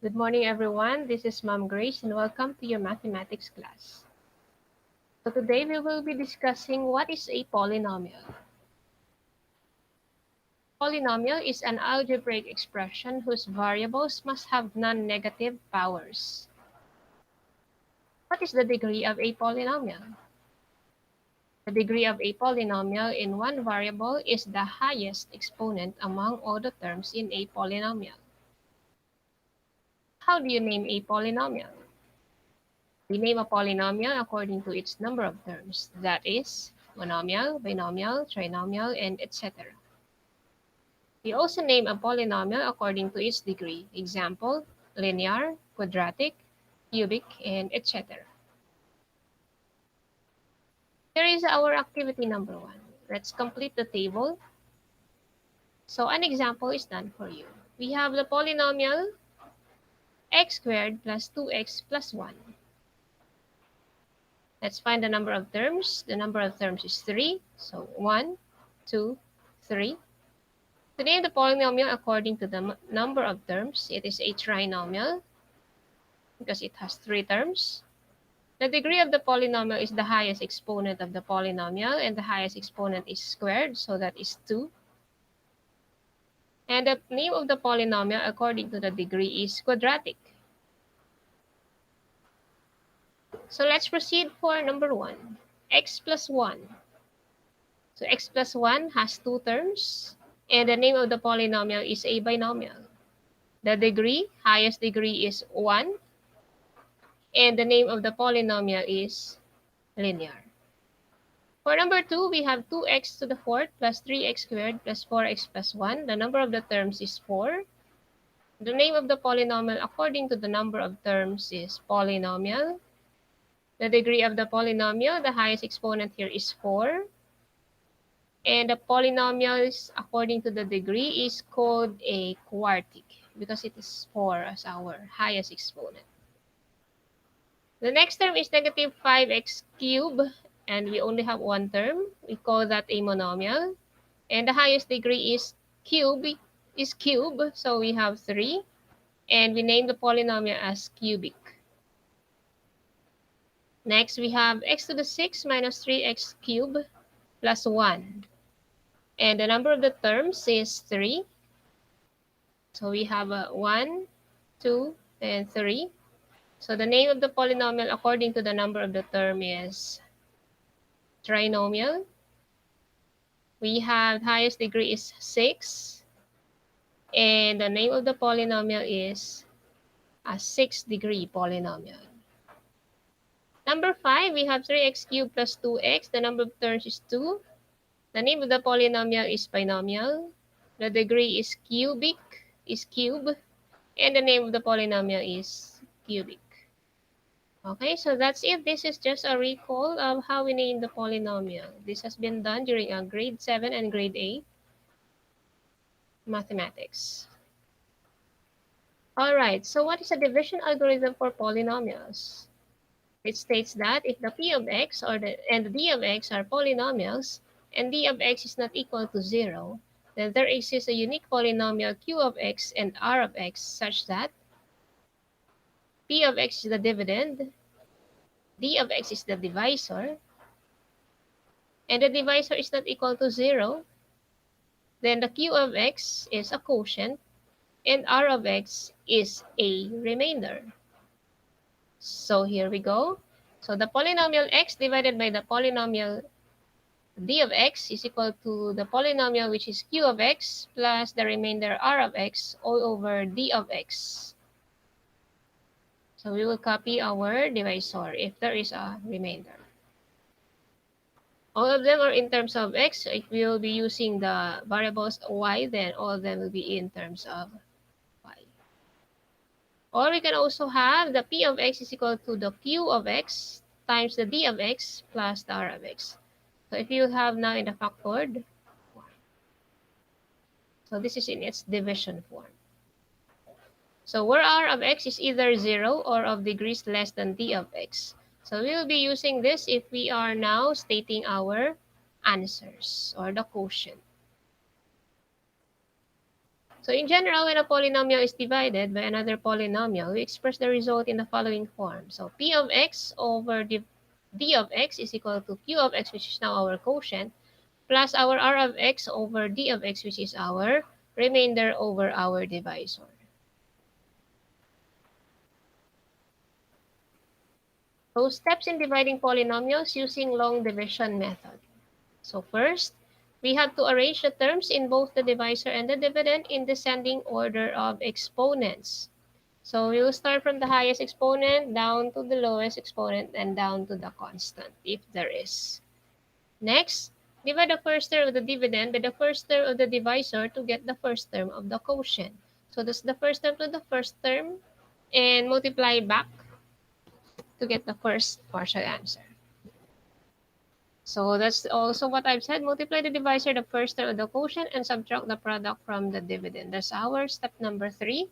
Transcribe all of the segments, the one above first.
Good morning, everyone. This is Ma'am Grace, and welcome to your mathematics class. So today we will be discussing what is a polynomial. Polynomial is an algebraic expression whose variables must have non-negative powers. What is the degree of a polynomial? The degree of a polynomial in one variable is the highest exponent among all the terms in a polynomial. How do you name a polynomial? We name a polynomial according to its number of terms, that is, monomial, binomial, trinomial, and etc. We also name a polynomial according to its degree, example, linear, quadratic, cubic, and etc. Here is our activity number 1. Let's complete the table. So an example is done for you. We have the polynomial x squared plus 2x plus 1. Let's find the number of terms. The number of terms is 3. So 1, 2, 3. To name the polynomial according to the number of terms, it is a trinomial because it has 3 terms. The degree of the polynomial is the highest exponent of the polynomial, and the highest exponent is squared, so that is 2. And the name of the polynomial according to the degree is quadratic. So let's proceed for number 1, x plus 1. So x plus 1 has 2 terms, and the name of the polynomial is a binomial. The degree, highest degree is 1, and the name of the polynomial is linear. For number 2, we have 2x to the fourth plus 3x squared plus 4x plus 1. The number of the terms is 4. The name of the polynomial according to the number of terms is polynomial. The degree of the polynomial, the highest exponent here is 4. And the polynomials according to the degree is called a quartic because it is 4 as our highest exponent. The next term is negative 5x cubed, and we only have one term. We call that a monomial. And the highest degree is cube, so we have 3. And we name the polynomial as cubic. Next, we have x to the 6 minus 3x cubed plus 1. And the number of the terms is 3. So we have 1, 2, and 3. So the name of the polynomial according to the number of the term is trinomial. We have highest degree is 6. And the name of the polynomial is a 6th-degree polynomial. Number 5, we have 3x cubed plus 2x. The number of terms is 2. The name of the polynomial is binomial. The degree is cubic, is cube. And the name of the polynomial is cubic. Okay, so that's it. This is just a recall of how we name the polynomial. This has been done during our grade 7 and grade 8 mathematics. All right, so what is a division algorithm for polynomials? It states that if the p of x and the d of x are polynomials and d of x is not equal to 0, then there exists a unique polynomial q of x and r of x such that p of x is the dividend, d of x is the divisor, and the divisor is not equal to 0, then the q of x is a quotient and r of x is a remainder. So here we go. So the polynomial x divided by the polynomial d of x is equal to the polynomial which is q of x plus the remainder r of x all over d of x. So we will copy our divisor if there is a remainder. All of them are in terms of x. So if we will be using the variables y, then all of them will be in terms of y. Or we can also have the p of x is equal to the q of x times the d of x plus the r of x. So if you have now in the factored, so this is in its division form. So where r of x is either 0 or of degrees less than d of x. So we will be using this if we are now stating our answers or the quotient. So in general, when a polynomial is divided by another polynomial, we express the result in the following form. So P of x over D of x is equal to Q of x, which is now our quotient, plus our R of x over D of x, which is our remainder over our divisor. So steps in dividing polynomials using long division method. So first, we have to arrange the terms in both the divisor and the dividend in descending order of exponents. So we will start from the highest exponent down to the lowest exponent and down to the constant, if there is. Next, divide the first term of the dividend by the first term of the divisor to get the first term of the quotient. So that's the first term to the first term and multiply back to get the first partial answer. So that's also what I've said. Multiply the divisor, the first term of the quotient, and subtract the product from the dividend. That's our step number 3.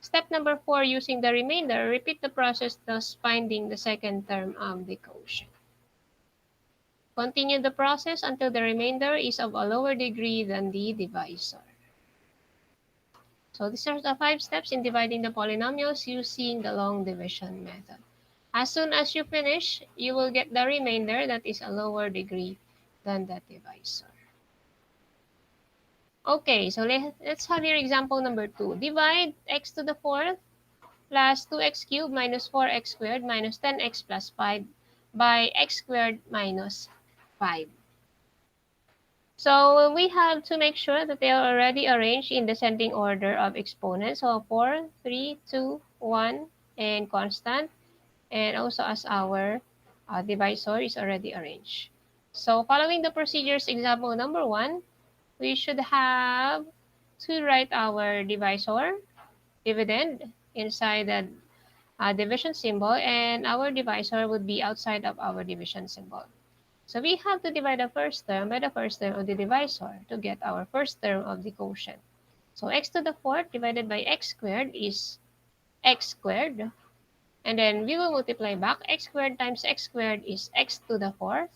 Step number 4, using the remainder, repeat the process, thus finding the second term of the quotient. Continue the process until the remainder is of a lower degree than the divisor. So these are the 5 steps in dividing the polynomials using the long division method. As soon as you finish, you will get the remainder that is a lower degree than the divisor. Okay, so let's have your example number 2. Divide x to the 4th plus 2x cubed minus 4x squared minus 10x plus 5 by x squared minus 5. So we have to make sure that they are already arranged in descending order of exponents. So 4, 3, 2, 1, and constant. And also as our divisor is already arranged. So following the procedures example number 1, we should have to write our divisor, dividend, inside the division symbol, and our divisor would be outside of our division symbol. So we have to divide the first term by the first term of the divisor to get our first term of the quotient. So x to the 4th divided by x squared is x squared. And then we will multiply back. X squared times x squared is x to the 4th.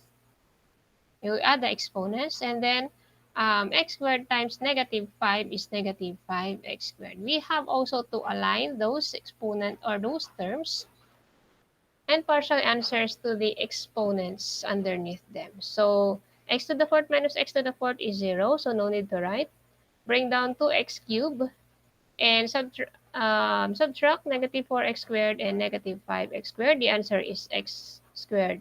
We will add the exponents. And then x squared times negative 5 is negative 5x squared. We have also to align those exponent or those terms and partial answers to the exponents underneath them. So x to the 4th minus x to the 4th is 0, so no need to write. Bring down to x cubed and subtract negative 4x squared and negative 5x squared. The answer is x squared.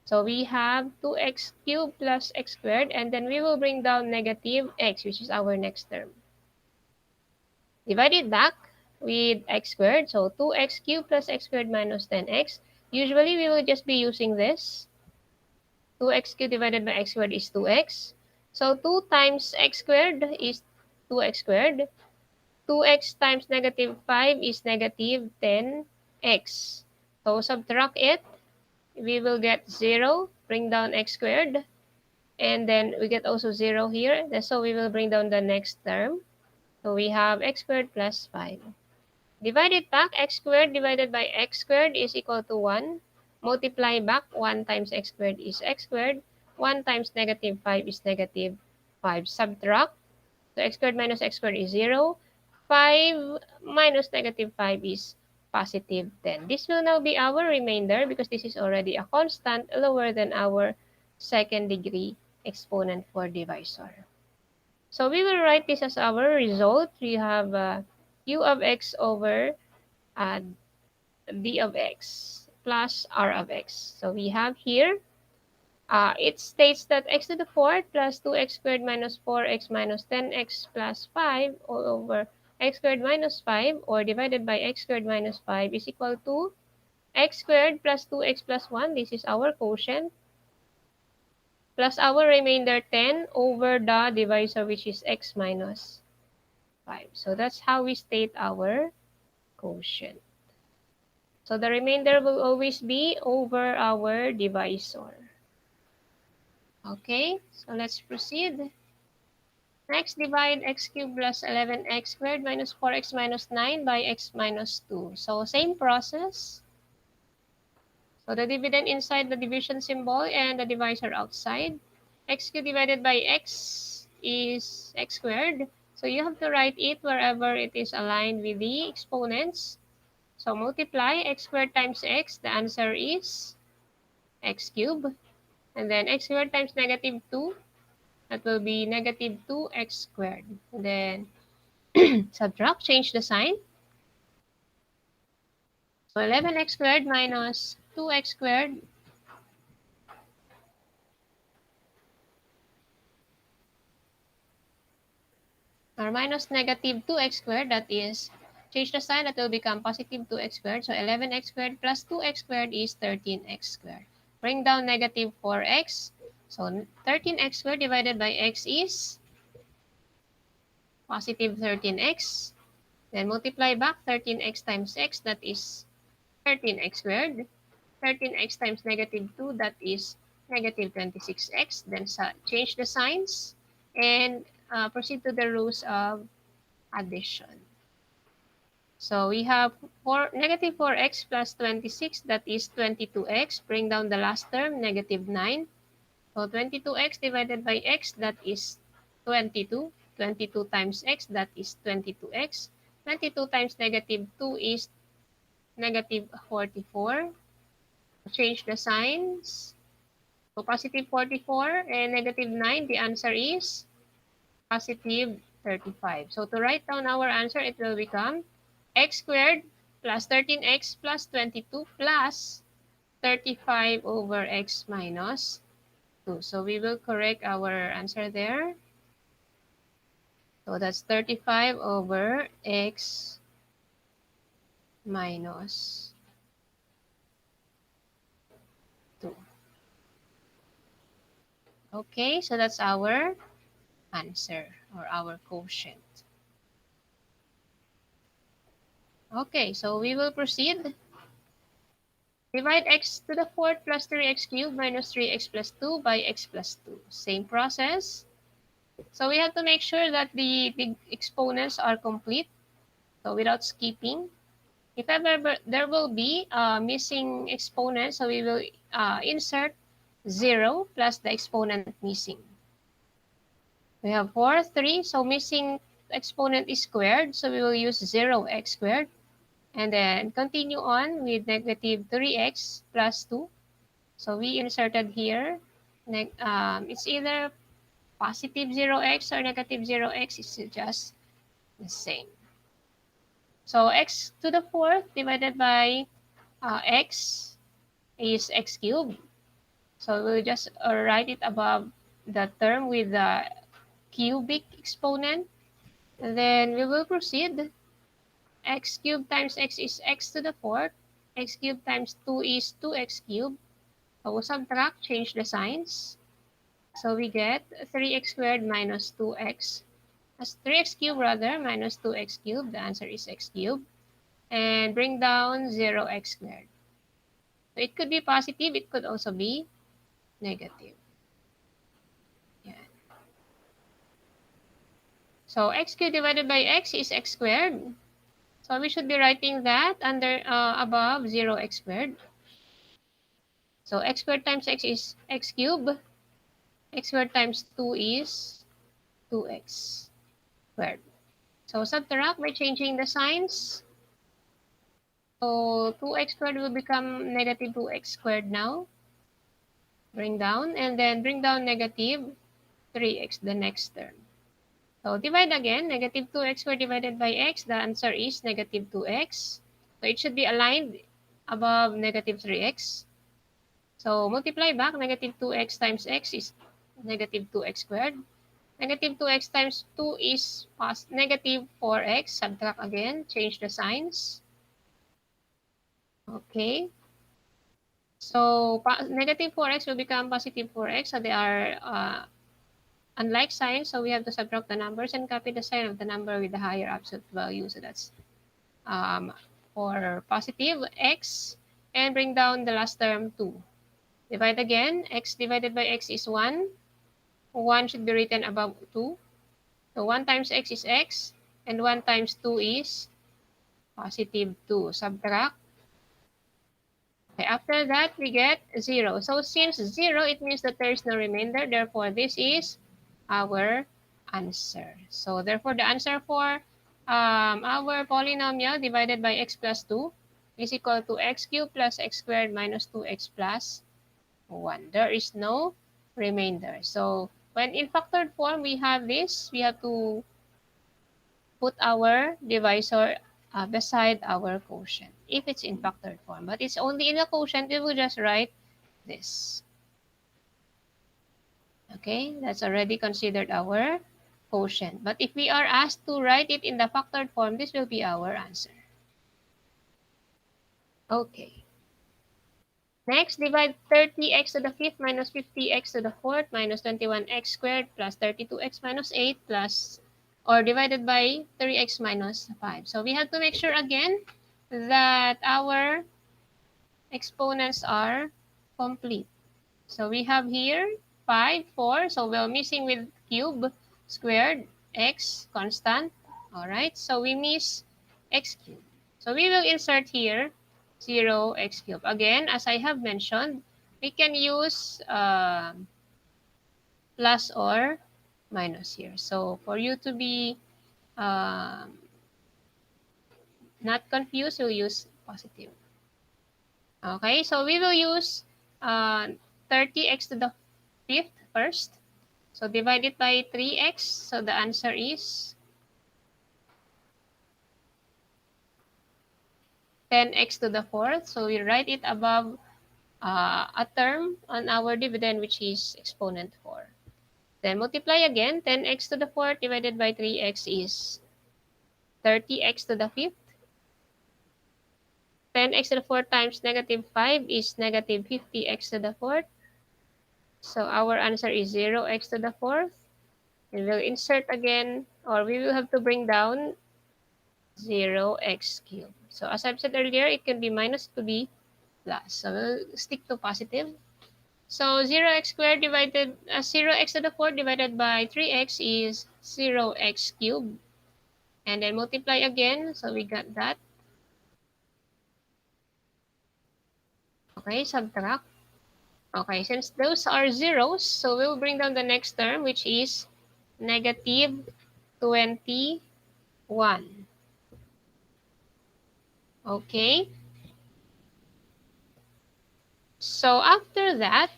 So we have 2x cubed plus x squared, and then we will bring down negative x, which is our next term. Divide it back with x squared. So 2x cubed plus x squared minus 10x. Usually, we will just be using this. 2x cubed divided by x squared is 2x. So 2 times x squared is 2x squared. 2x times negative 5 is negative 10x. So subtract it. We will get 0. Bring down x squared. And then we get also 0 here. So we will bring down the next term. So we have x squared plus 5. Divide it back. X squared divided by x squared is equal to 1. Multiply back. 1 times x squared is x squared. 1 times negative 5 is negative 5. Subtract. So x squared minus x squared is 0. 5 minus negative 5 is positive 10. This will now be our remainder because this is already a constant lower than our second degree exponent for divisor. So we will write this as our result. We have q of x over d of x plus r of x. So we have here, it states that x to the 4th plus 2x squared minus 4x minus 10x plus 5 all over x squared minus 5 or divided by x squared minus 5 is equal to x squared plus 2x plus 1. This is our quotient. Plus our remainder 10 over the divisor, which is x minus 5. So that's how we state our quotient. So the remainder will always be over our divisor. Okay, so let's proceed. Next, divide x cubed plus 11x squared minus 4x minus 9 by x minus 2. So same process. So the dividend inside the division symbol and the divisor outside. X cubed divided by x is x squared. So you have to write it wherever it is aligned with the exponents. So multiply x squared times x, the answer is x cubed. And then x squared times negative 2, that will be negative 2x squared. And then subtract, change the sign. So 11x squared minus 2x squared, or minus negative 2x squared, that is, change the sign, that will become positive 2x squared. So 11x squared plus 2x squared is 13x squared. Bring down negative 4x. So 13x squared divided by x is positive 13x. Then multiply back 13x times x, that is 13x squared. 13x times negative 2, that is negative 26x. Then change the signs and proceed to the rules of addition. So we have negative 4x plus 26, that is 22x. Bring down the last term, negative 9. So 22x divided by x, that is 22. 22 times x, that is 22x. 22 times negative 2 is negative 44. Change the signs. So positive 44 and negative 9, the answer is positive 35. So to write down our answer, it will become x squared plus 13x plus 22 plus 35 over x minus 2. So we will correct our answer there. So that's 35 over x minus 2. Okay, so that's our answer or our quotient. Okay, so we will proceed. Divide x to the fourth plus 3x cubed minus 3x plus 2 by x plus 2. Same process. So we have to make sure that the exponents are complete. So without skipping. If ever there will be a missing exponent, so we will insert 0 plus the exponent missing. We have 4, 3, so missing exponent is squared, so we will use 0x squared. And then continue on with negative 3x plus 2. So we inserted here, it's either positive 0x or negative 0x, it's just the same. So x to the fourth divided by x is x cubed. So we'll just write it above the term with the cubic exponent. And then we will proceed. X cubed times x is x to the fourth. X cubed times 2 is 2x cubed. So we'll subtract, change the signs. So we get 3x squared minus 2x. As 3x cubed rather, minus 2x cubed. The answer is x cubed. And bring down 0x squared. So it could be positive, it could also be negative. Yeah. So x cubed divided by x is x squared. So we should be writing that under above 0x squared. So x squared times x is x cubed. X squared times 2 is 2x squared. So subtract by changing the signs. So 2x squared will become negative 2x squared now. Bring down, and then bring down negative 3x, the next term. So divide again, negative 2x squared divided by x, the answer is negative 2x. So it should be aligned above negative 3x. So multiply back, negative 2x times x is negative 2x squared. Negative 2x times 2 is negative 4x. Subtract again, change the signs. Okay. So negative 4x will become positive 4x. So they are unlike signs. So we have to subtract the numbers and copy the sign of the number with the higher absolute value. So that's for positive x. And bring down the last term 2. Divide again. X divided by x is 1. 1 should be written above 2. So 1 times x is x. And 1 times 2 is positive 2. Subtract. Okay, after that, we get 0. So since 0, it means that there is no remainder. Therefore, this is our answer. So therefore, the answer for our polynomial divided by x plus 2 is equal to x cubed plus x squared minus 2x plus 1. There is no remainder. So when in factored form, we have this. We have to put our divisor beside our quotient if it's in factored form. But it's only in a quotient, we will just write this. Okay, that's already considered our quotient. But if we are asked to write it in the factored form, this will be our answer. Okay. Next, divide 30x to the fifth minus 50x to the fourth minus 21x squared plus 32x minus 8 plus, or divided by 3x minus 5. So we have to make sure again that our exponents are complete. So we have here 5, 4. So we're missing with cube, squared, x, constant. All right. So we miss x cubed. So we will insert here 0, x cubed. Again, as I have mentioned, we can use plus or minus here. So for you to be not confused, we'll use positive. Okay, so we will use 30x to the fifth first. So divide it by 3x. So the answer is 10x to the fourth. So we write it above a term on our dividend, which is exponent 4. Then multiply again. 10x to the fourth divided by 3x is 30x to the fifth. 10x to the fourth times negative 5 is negative 50x to the fourth. So our answer is 0x to the fourth. And we'll insert again, or we will have to bring down 0x cubed. So as I've said earlier, it can be minus, to be plus. So we'll stick to positive. So 0x squared divided, 0x to the fourth divided by 3x is 0x cubed. And then multiply again. So we got that. Okay, subtract. Okay, since those are zeros, so we'll bring down the next term, which is negative 21. Okay. So after that,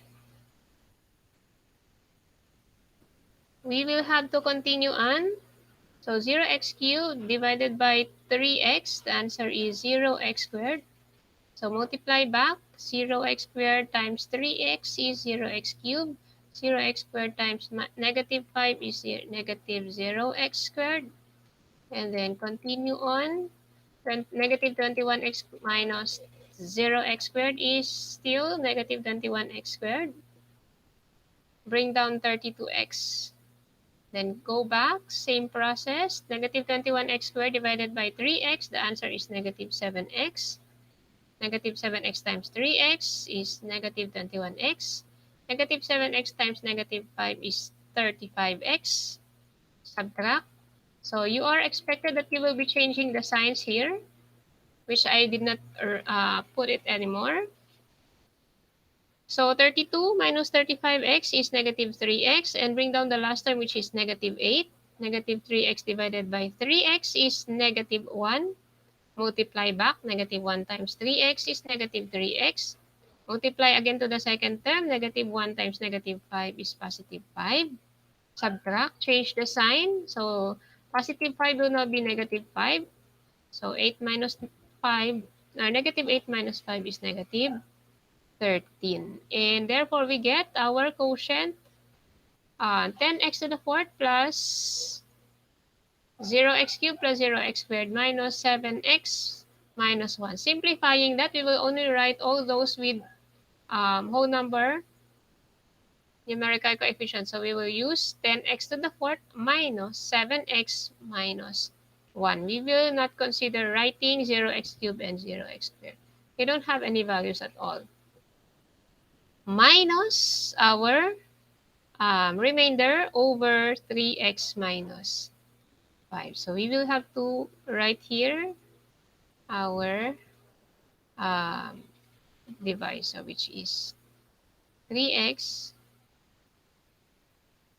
we will have to continue on. So 0x cubed divided by 3x, the answer is 0x squared. So multiply back, 0x squared times 3x is 0x cubed. 0x squared times negative 5 is negative 0x squared. And then continue on. Negative 21x minus 0x squared is still negative 21x squared. Bring down 32x. Then go back, same process. Negative 21x squared divided by 3x, the answer is negative 7x. Negative 7x times 3x is negative 21x. Negative 7x times negative 5 is 35x. Subtract. So you are expected that you will be changing the signs here, which I did not put it anymore. So 32 minus 35x is negative 3x, and bring down the last term, which is negative 8. Negative 3x divided by 3x is negative 1. Multiply back, negative 1 times 3x is negative 3x. Multiply again to the second term, negative 1 times negative 5 is positive 5. Subtract, change the sign. So positive 5 will now be negative 5. So 8 minus 5, negative 8 minus 5 is negative 13. And therefore, we get our quotient 10x to the fourth plus 0x cubed plus 0x squared minus 7x minus 1. Simplifying that, we will only write all those with whole number numerical coefficient. So we will use 10x to the fourth minus 7x minus 1. We will not consider writing 0x cubed and 0x squared. They don't have any values at all. Minus our remainder over 3x minus 5. So we will have to write here our divisor, which is 3x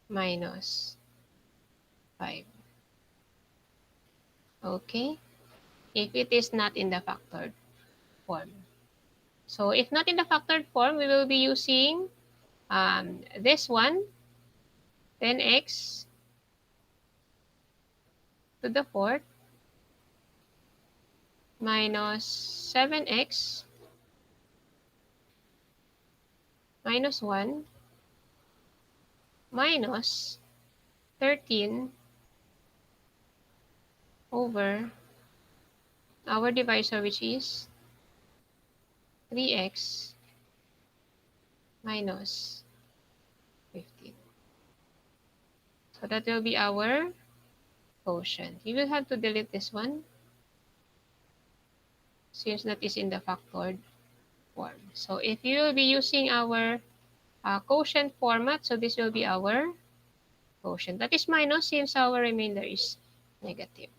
minus 5. Okay? If it is not in the factored form. So if not in the factored form, we will be using this one, 10x to the fourth minus 7x minus 1 minus 13 over our divisor, which is 3x minus 15. So that will be our quotient. You will have to delete this one since that is in the factored form. So if you will be using our quotient format, so this will be our quotient. That is minus since our remainder is negative.